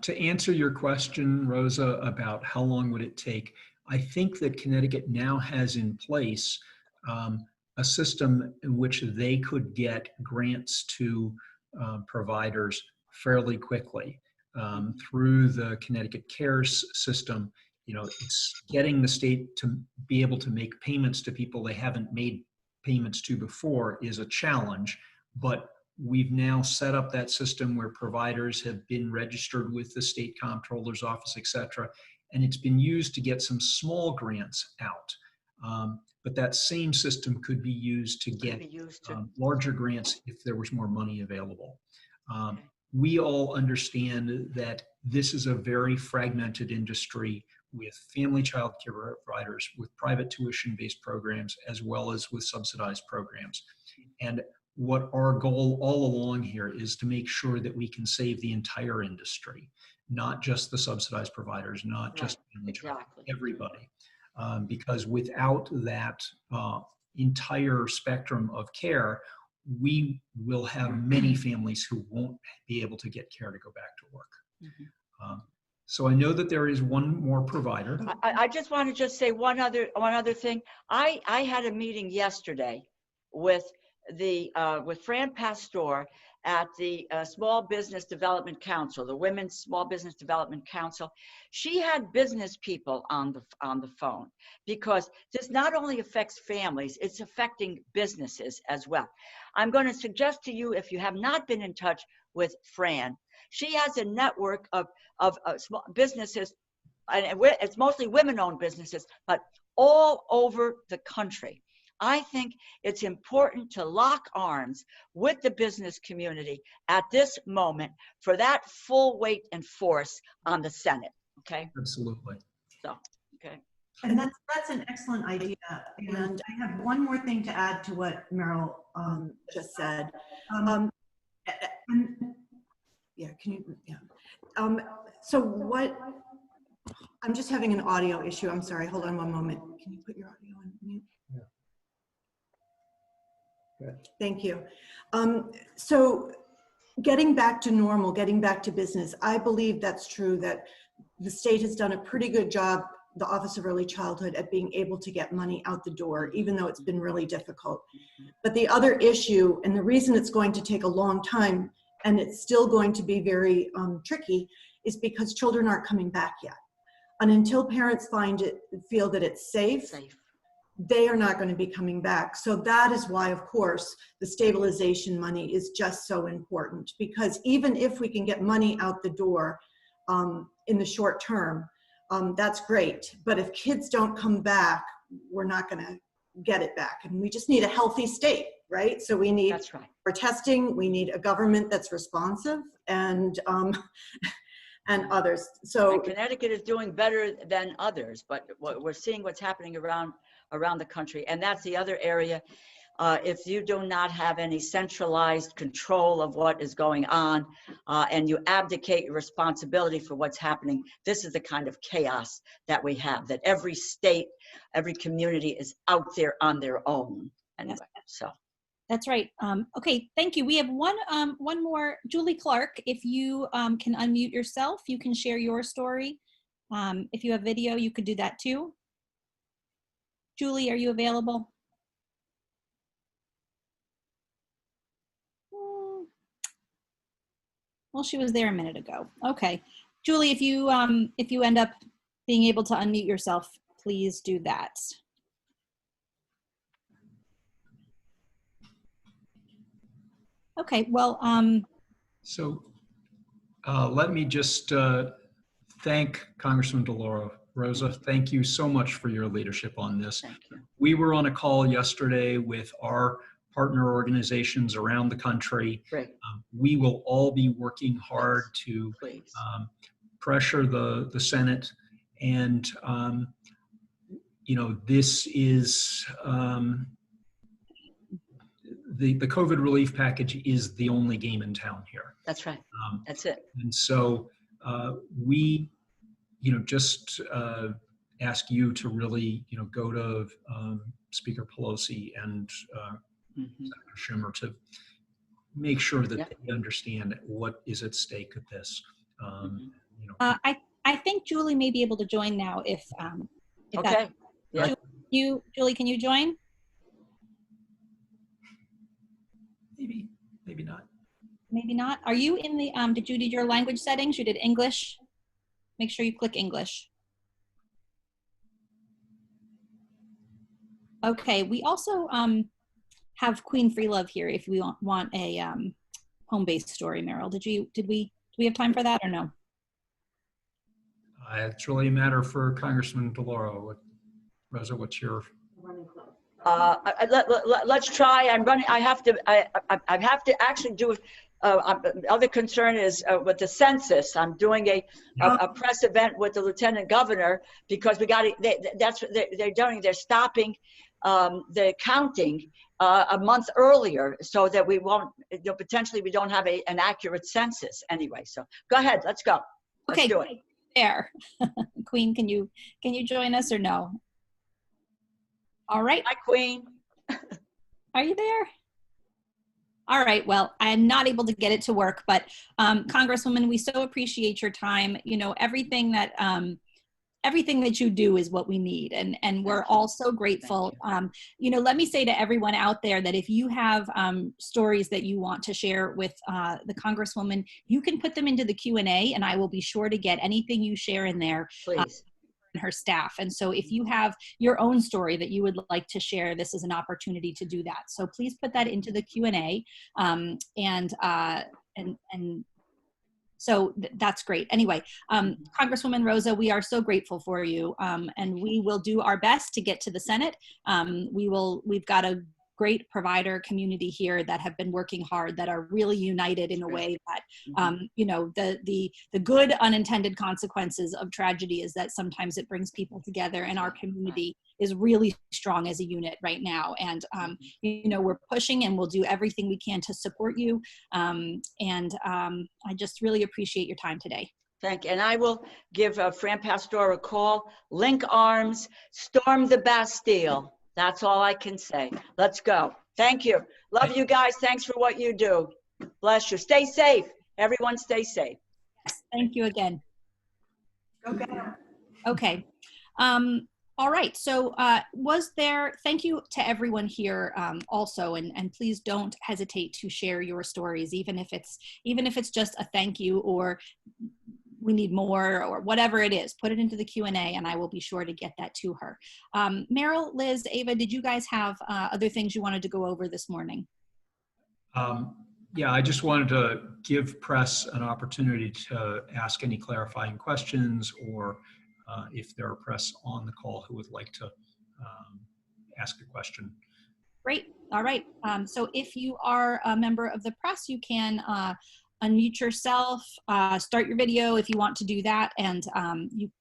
B: to answer your question, Rosa, about how long would it take, I think that Connecticut now has in place a system in which they could get grants to providers fairly quickly through the Connecticut CARES system. It's getting the state to be able to make payments to people they haven't made payments to before is a challenge, but We've now set up that system where providers have been registered with the state comptroller's office, et cetera, and it's been used to get some small grants out. But that same system could be used to get larger grants if there was more money available. We all understand that this is a very fragmented industry with family child care providers, with private tuition-based programs, as well as with subsidized programs. And what our goal all along here is to make sure that we can save the entire industry, not just the subsidized providers, not just family child, everybody. Because without that entire spectrum of care, we will have many families who won't be able to get care to go back to work. So I know that there is one more provider.
D: I just want to just say one other thing. I had a meeting yesterday with Fran Pastor at the Small Business Development Council, the Women's Small Business Development Council. She had business people on the phone, because this not only affects families, it's affecting businesses as well. I'm going to suggest to you, if you have not been in touch with Fran, she has a network of small businesses, and it's mostly women-owned businesses, but all over the country. I think it's important to lock arms with the business community at this moment for that full weight and force on the Senate. Okay.
B: Absolutely.
D: So, okay.
C: And that's an excellent idea. And I have one more thing to add to what Meryl just said. Yeah, can you? Yeah. So what? I'm just having an audio issue. I'm sorry. Hold on one moment. Can you put your audio on mute? Thank you. So getting back to normal, getting back to business, I believe that's true, that the state has done a pretty good job, the Office of Early Childhood, at being able to get money out the door, even though it's been really difficult. But the other issue, and the reason it's going to take a long time, and it's still going to be very tricky, is because children aren't coming back yet. And until parents feel that it's safe, they are not going to be coming back. So that is why, of course, the stabilization money is just so important, because even if we can get money out the door in the short term, that's great. But if kids don't come back, we're not going to get it back. And we just need a healthy state, right? So we need for testing, we need a government that's responsive, and others. So
D: and Connecticut is doing better than others, but we're seeing what's happening around the country. And that's the other area. If you do not have any centralized control of what is going on, and you abdicate your responsibility for what's happening, this is the kind of chaos that we have, that every state, every community is out there on their own. Anyway, so.
A: That's right. Okay, thank you. We have one more. Julie Clark, if you can unmute yourself, you can share your story. If you have video, you could do that too. Julie, are you available? Well, she was there a minute ago. Okay, Julie, if you end up being able to unmute yourself, please do that. Okay, well.
B: So let me just thank Congresswoman DeLauro. Rosa, thank you so much for your leadership on this.
D: Thank you.
B: We were on a call yesterday with our partner organizations around the country. We will all be working hard to pressure the Senate, and you know, this is the COVID relief package is the only game in town here.
D: That's right. That's it.
B: And so we, you know, just ask you to really, you know, go to Speaker Pelosi and Senator Schumer to make sure that they understand what is at stake at this. You know.
A: I think Julie may be able to join now if
D: okay.
A: Yeah. Julie, can you join?
B: Maybe not.
A: Maybe not. Are you in the, did you do your language settings? You did English? Make sure you click English. Okay, we also have Queen Freelove here if we want a home-based story, Meryl. Do we have time for that or no?
B: It's really a matter for Congressman DeLauro. Rosa, what's your?
D: Let's try. I'm running. I have to actually do. Other concern is with the census. I'm doing a press event with the lieutenant governor because we got. That's what they're doing. They're stopping the counting a month earlier so that we won't. Potentially, we don't have an accurate census anyway. So go ahead. Let's go. Let's
A: Okay.
D: do it.
A: There, Queen. Can you join us or no? All right.
D: Hi, Queen.
A: Are you there? All right. Well, I'm not able to get it to work, but Congresswoman, we so appreciate your time. You know, everything that you do is what we need, and we're all so grateful. You know, let me say to everyone out there that if you have stories that you want to share with the Congresswoman, you can put them into the Q&A, and I will be sure to get anything you share in there.
D: Please.
A: Her staff. And so if you have your own story that you would like to share, this is an opportunity to do that. So please put that into the Q&A. So that's great. Anyway, Congresswoman Rosa, we are so grateful for you, and we will do our best to get to the Senate. We've got a great provider community here that have been working hard, that are really united in a way that, you know, the good unintended consequences of tragedy is that sometimes it brings people together, and our community is really strong as a unit right now. And, you know, we're pushing, and we'll do everything we can to support you. I just really appreciate your time today.
D: Thank you. And I will give Fran Pastor a call. Link arms, storm the Bastille. That's all I can say. Let's go. Thank you. Love you guys. Thanks for what you do. Bless you. Stay safe. Everyone stay safe.
A: Yes, thank you again.
C: Okay.
A: Okay. All right. So thank you to everyone here also, and please don't hesitate to share your stories, even if it's just a thank you, or we need more, or whatever it is. Put it into the Q&A, and I will be sure to get that to her. Meryl, Liz, Ava, did you guys have other things you wanted to go over this morning?
B: Yeah, I just wanted to give press an opportunity to ask any clarifying questions, or if there are press on the call who would like to ask a question. Great.
A: All right. So if you are a member of the press, you can unmute yourself, start your video if you want to do that, and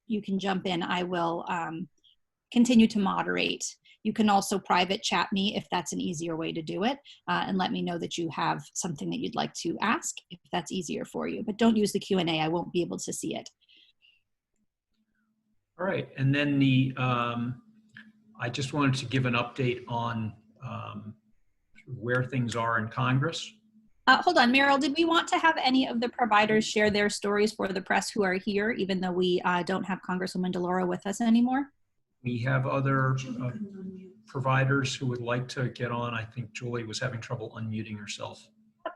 A: you can jump in. I will continue to moderate. You can also private chat me if that's an easier way to do it, and let me know that you have something that you'd like to ask if that's easier for you. But don't use the Q&A. I won't be able to see it.
B: All right. And then I just wanted to give an update on where things are in Congress.
A: Hold on, Meryl, did we want to have any of the providers share their stories for the press who are here, even though we don't have Congresswoman DeLauro with us anymore?
B: We have other providers who would like to get on. I think Julie was having trouble unmuting herself.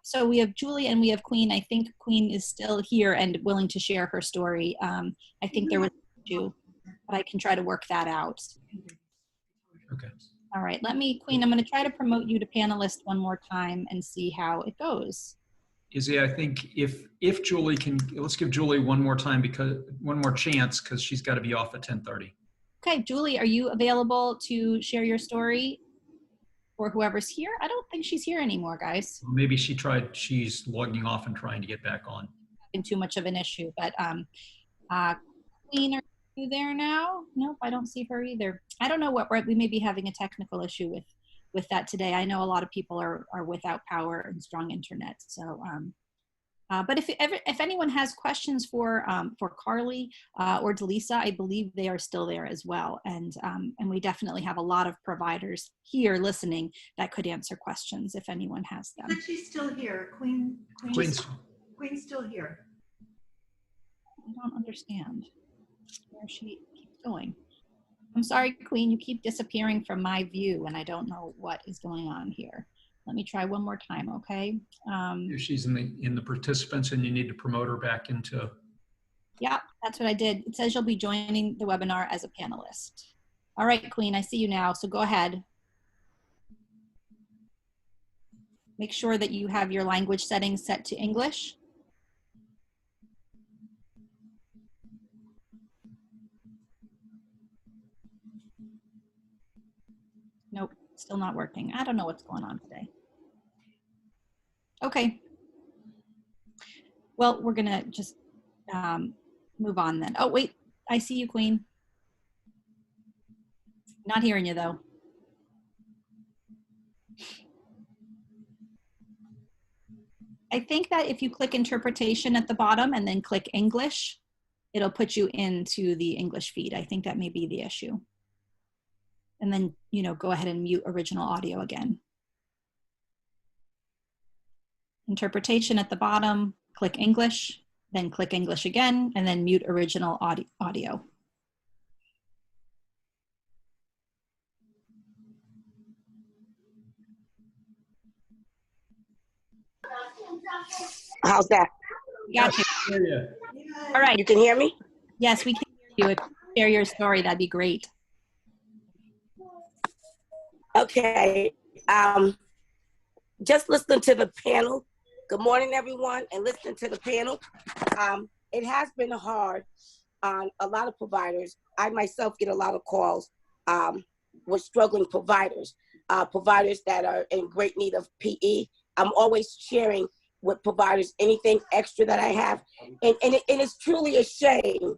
A: So we have Julie and we have Queen. I think Queen is still here and willing to share her story. I think there was two, but I can try to work that out.
B: Okay.
A: All right, Queen, I'm going to try to promote you to panelist one more time and see how it goes.
B: Izzy, I think if Julie can, let's give Julie one more chance, because she's got to be off at 10:30.
A: Okay, Julie, are you available to share your story, or whoever's here? I don't think she's here anymore, guys.
B: Maybe she's logging off and trying to get back on.
A: Too much of an issue, but Queen, are you there now? Nope, I don't see her either. I don't know what, we may be having a technical issue with that today. I know a lot of people are without power and strong internet. So, but if anyone has questions for Carly or Delisa, I believe they are still there as well. And we definitely have a lot of providers here listening that could answer questions if anyone has them.
C: But she's still here. Queen's still here.
A: I don't understand where she keeps going. I'm sorry, Queen, you keep disappearing from my view, and I don't know what is going on here. Let me try one more time, okay?
B: If she's in the participants, and you need to promote her back into.
A: Yeah, that's what I did. It says you'll be joining the webinar as a panelist. All right, Queen, I see you now, so go ahead. Make sure that you have your language settings set to English. Nope, still not working. I don't know what's going on today. Okay. Well, we're gonna just move on then. Oh, wait, I see you, Queen. Not hearing you though. I think that if you click interpretation at the bottom and then click English, it'll put you into the English feed. I think that may be the issue. And then, you know, go ahead and mute original audio again. Interpretation at the bottom, click English, then click English again, and then mute original audio.
F: How's that?
A: Gotcha.
B: Yeah.
A: All right.
F: You can hear me?
A: Yes, we can hear you. If you share your story, that'd be great.
F: Okay. Just listening to the panel. Good morning, everyone, and listening to the panel. It has been hard on a lot of providers. I myself get a lot of calls with struggling providers, providers that are in great need of PE. I'm always sharing with providers anything extra that I have. And it's truly a shame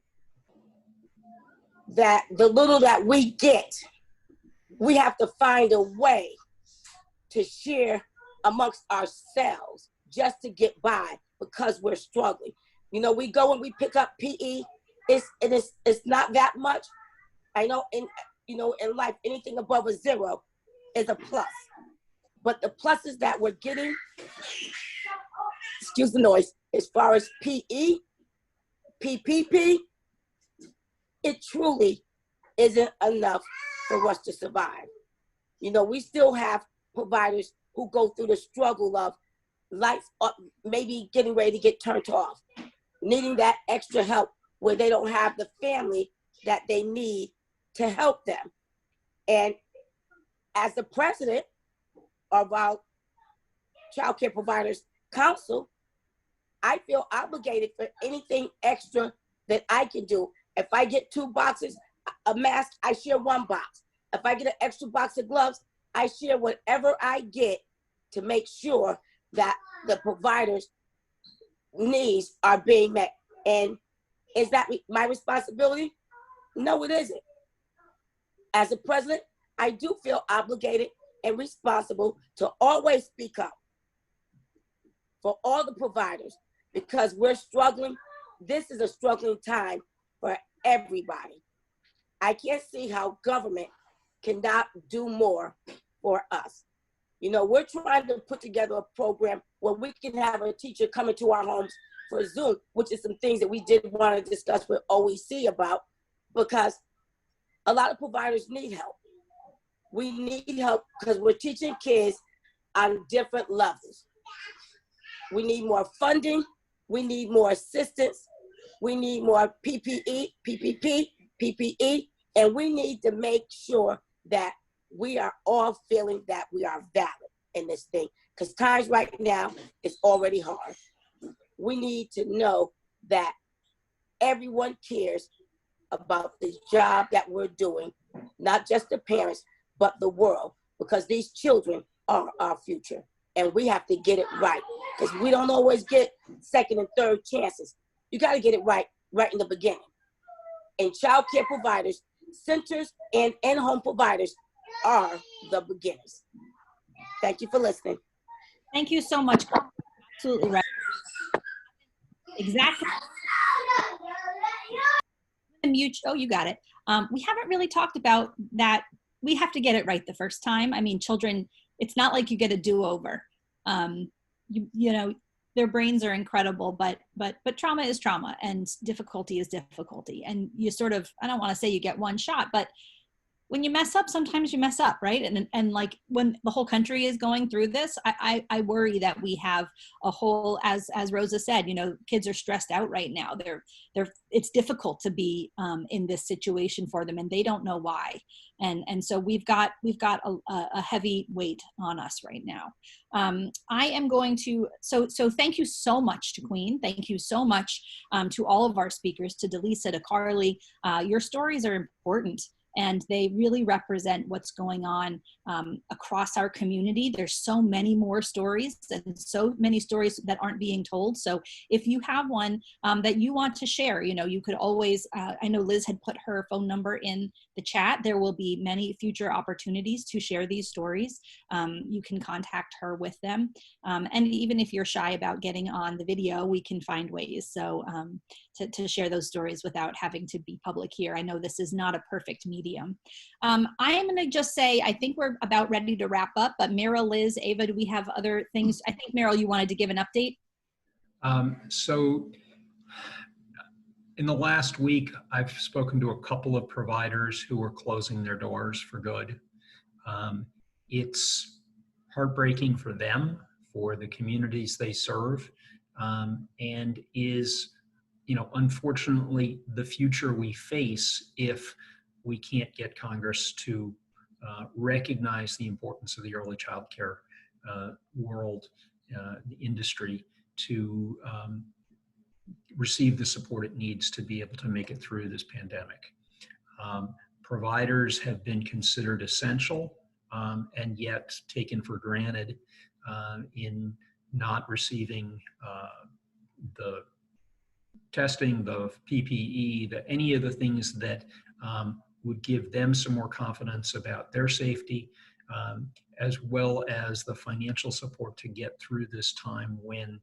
F: that the little that we get, we have to find a way to share amongst ourselves just to get by because we're struggling. You know, we go and we pick up PE. It's not that much. I know in life, anything above a 0 is a plus. But the pluses that we're getting, excuse the noise, as far as PE, PPP, it truly isn't enough for us to survive. You know, we still have providers who go through the struggle of lights up, maybe getting ready to get turned off, needing that extra help where they don't have the family that they need to help them. And as the president of our Child Care Providers Council, I feel obligated for anything extra that I can do. If I get 2 boxes, a mask, I share 1 box. If I get an extra box of gloves, I share whatever I get to make sure that the providers' needs are being met. And is that my responsibility? No, it isn't. As a president, I do feel obligated and responsible to always speak up for all the providers because we're struggling. This is a struggling time for everybody. I can't see how government cannot do more for us. You know, we're trying to put together a program where we can have a teacher come into our homes for Zoom, which is some things that we did want to discuss with OEC about, because a lot of providers need help. We need help because we're teaching kids on different levels. We need more funding. We need more assistance. We need more PPE, PPP, PPE, and we need to make sure that we are all feeling that we are valid in this thing, because times right now is already hard. We need to know that everyone cares about the job that we're doing, not just the parents, but the world, because these children are our future, and we have to get it right, because we don't always get second and third chances. You got to get it right in the beginning. And child care providers, centers, and in-home providers are the beginners. Thank you for listening.
A: Thank you so much. Absolutely right. Exactly. Mute. Oh, you got it. We haven't really talked about that. We have to get it right the first time. I mean, children, it's not like you get a do-over. You know, their brains are incredible, but trauma is trauma and difficulty is difficulty. And you sort of, I don't want to say you get one shot, but when you mess up, sometimes you mess up, right? And like when the whole country is going through this, I worry that we have a whole, as Rosa said, you know, kids are stressed out right now. It's difficult to be in this situation for them, and they don't know why. And so we've got a heavy weight on us right now. I am going to, so thank you so much to Queen. Thank you so much to all of our speakers, to Delisa, to Carly. Your stories are important, and they really represent what's going on across our community. There's so many more stories, and so many stories that aren't being told. So if you have one that you want to share, you know, you could always, I know Liz had put her phone number in the chat. There will be many future opportunities to share these stories. You can contact her with them. And even if you're shy about getting on the video, we can find ways to share those stories without having to be public here. I know this is not a perfect medium. I am going to just say, I think we're about ready to wrap up, but Meryl, Liz, Ava, do we have other things? I think, Meryl, you wanted to give an update.
B: So in the last week, I've spoken to a couple of providers who are closing their doors for good. It's heartbreaking for them, for the communities they serve, and is, you know, unfortunately, the future we face if we can't get Congress to recognize the importance of the early child care world, the industry, to receive the support it needs to be able to make it through this pandemic. Providers have been considered essential and yet taken for granted in not receiving the testing, the PPE, any of the things that would give them some more confidence about their safety, as well as the financial support to get through this time when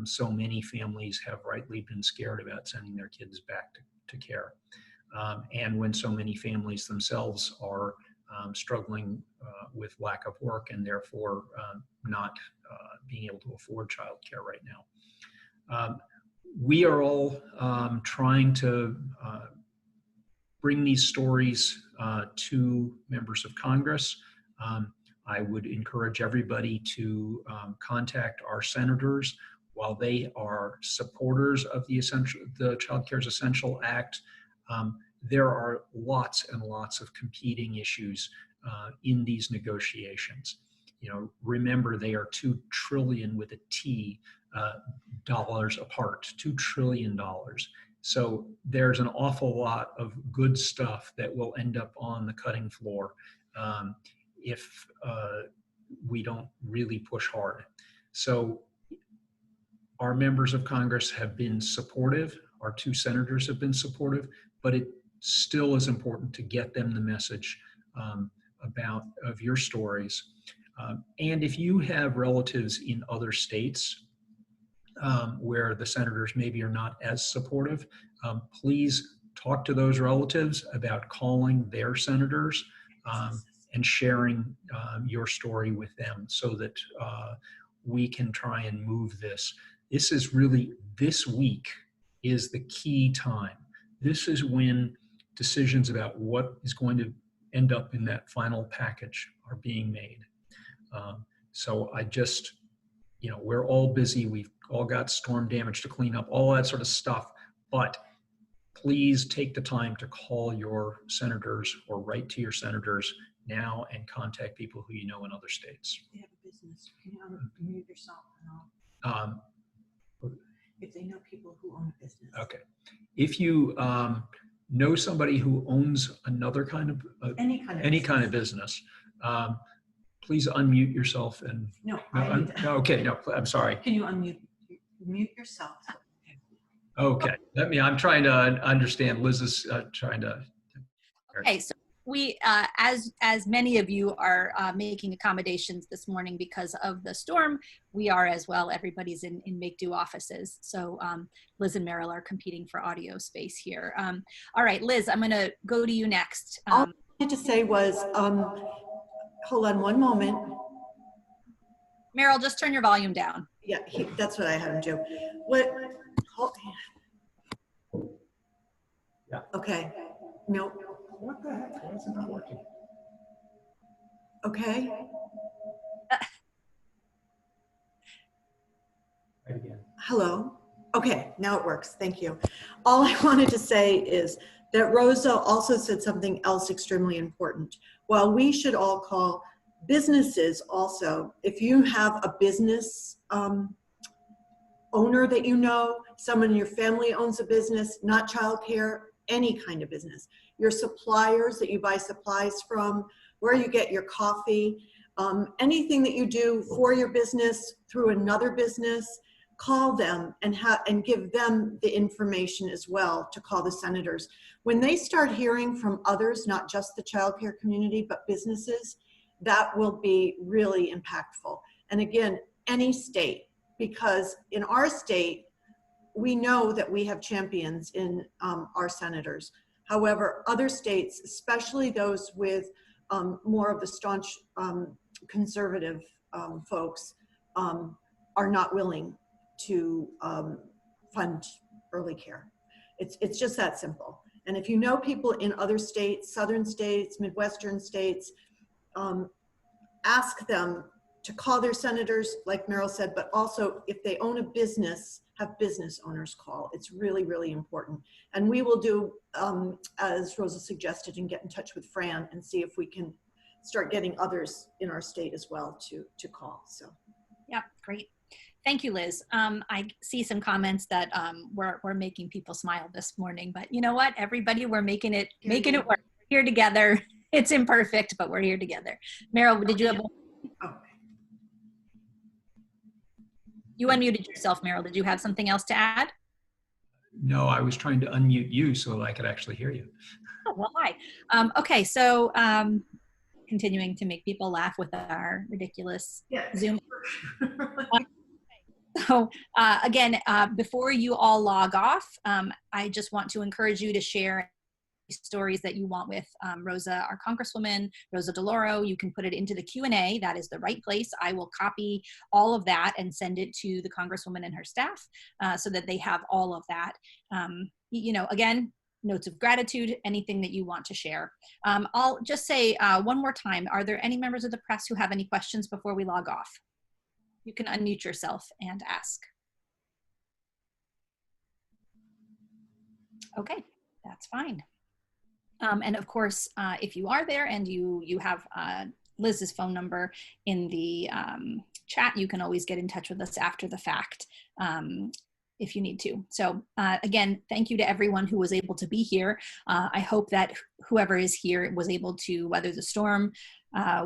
B: so many families have rightly been scared about sending their kids back to care. And when so many families themselves are struggling with lack of work and therefore not being able to afford childcare right now. We are all trying to bring these stories to members of Congress. I would encourage everybody to contact our senators. While they are supporters of the Child Care's Essential Act, there are lots and lots of competing issues in these negotiations. You know, remember, they are $2 trillion with a T dollars apart, $2 trillion. So there's an awful lot of good stuff that will end up on the cutting floor if we don't really push hard. So our members of Congress have been supportive. Our 2 senators have been supportive, but it still is important to get them the message of your stories. And if you have relatives in other states where the senators maybe are not as supportive, please talk to those relatives about calling their senators and sharing your story with them so that we can try and move this. This is really, this week is the key time. This is when decisions about what is going to end up in that final package are being made. So I just, you know, we're all busy. We've all got storm damage to clean up, all that sort of stuff. But please take the time to call your senators or write to your senators now and contact people who you know in other states.
C: If they have a business, can you unmute yourself? If they know people who own a business.
B: Okay. If you know somebody who owns another kind of
C: any kind of
B: business, please unmute yourself and
C: no,
B: okay, no, I'm sorry.
C: Can you mute yourself?
B: Okay, I'm trying to understand. Liz is trying to.
A: Okay, so we, as many of you are making accommodations this morning because of the storm, we are as well. Everybody's in make-do offices. So Liz and Meryl are competing for audio space here. All right, Liz, I'm gonna go to you next.
C: All I wanted to say was, hold on one moment.
A: Meryl, just turn your volume down.
C: Yeah, that's what I had him do. Yeah. Okay, no,
B: What the heck? Why is it not working?
C: Okay.
B: Right again.
C: Hello. Okay, now it works. Thank you. All I wanted to say is that Rosa also said something else extremely important. While we should all call businesses also, if you have a business owner that you know, someone in your family owns a business, not childcare, any kind of business, your suppliers that you buy supplies from, where you get your coffee, anything that you do for your business through another business, call them and give them the information as well to call the senators. When they start hearing from others, not just the childcare community, but businesses, that will be really impactful. And again, any state, because in our state, we know that we have champions in our senators. However, other states, especially those with more of the staunch conservative folks, are not willing to fund early care. It's just that simple. And if you know people in other states, southern states, Midwestern states, ask them to call their senators, like Meryl said, but also if they own a business, have business owners call. It's really, really important. And we will do, as Rosa suggested, and get in touch with Fran and see if we can start getting others in our state as well to call. So,
A: yeah, great. Thank you, Liz. I see some comments that we're making people smile this morning, but you know what? Everybody, we're making it work. We're here together. It's imperfect, but we're here together. Meryl, did you have?
C: oh.
A: You unmuted yourself, Meryl. Did you have something else to add?
B: No, I was trying to unmute you so I could actually hear you.
A: Oh, well, hi. Okay, so continuing to make people laugh with our ridiculous Zoom. So again, before you all log off, I just want to encourage you to share stories that you want with Rosa, our Congresswoman, Rosa DeLauro. You can put it into the Q&A. That is the right place. I will copy all of that and send it to the Congresswoman and her staff so that they have all of that. You know, again, notes of gratitude, anything that you want to share. I'll just say one more time, are there any members of the press who have any questions before we log off? You can unmute yourself and ask. Okay, that's fine. And of course, if you are there and you have Liz's phone number in the chat, you can always get in touch with us after the fact if you need to. So again, thank you to everyone who was able to be here. I hope that whoever is here was able to weather the storm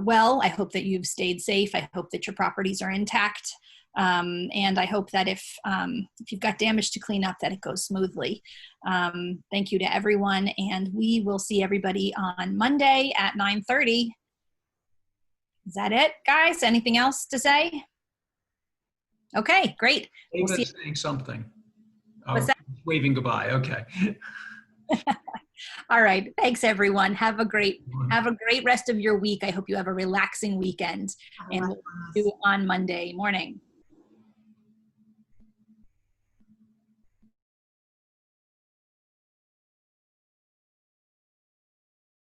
A: well. I hope that you've stayed safe. I hope that your properties are intact. And I hope that if you've got damage to clean up, that it goes smoothly. Thank you to everyone, and we will see everybody on Monday at 9:30. Is that it, guys? Anything else to say? Okay, great.
B: David
A: We'll see.
B: saying something.
A: What's that?
B: Waving goodbye. Okay.
A: All right. Thanks, everyone. Have a great rest of your week. I hope you have a relaxing weekend, and we'll see you on Monday morning.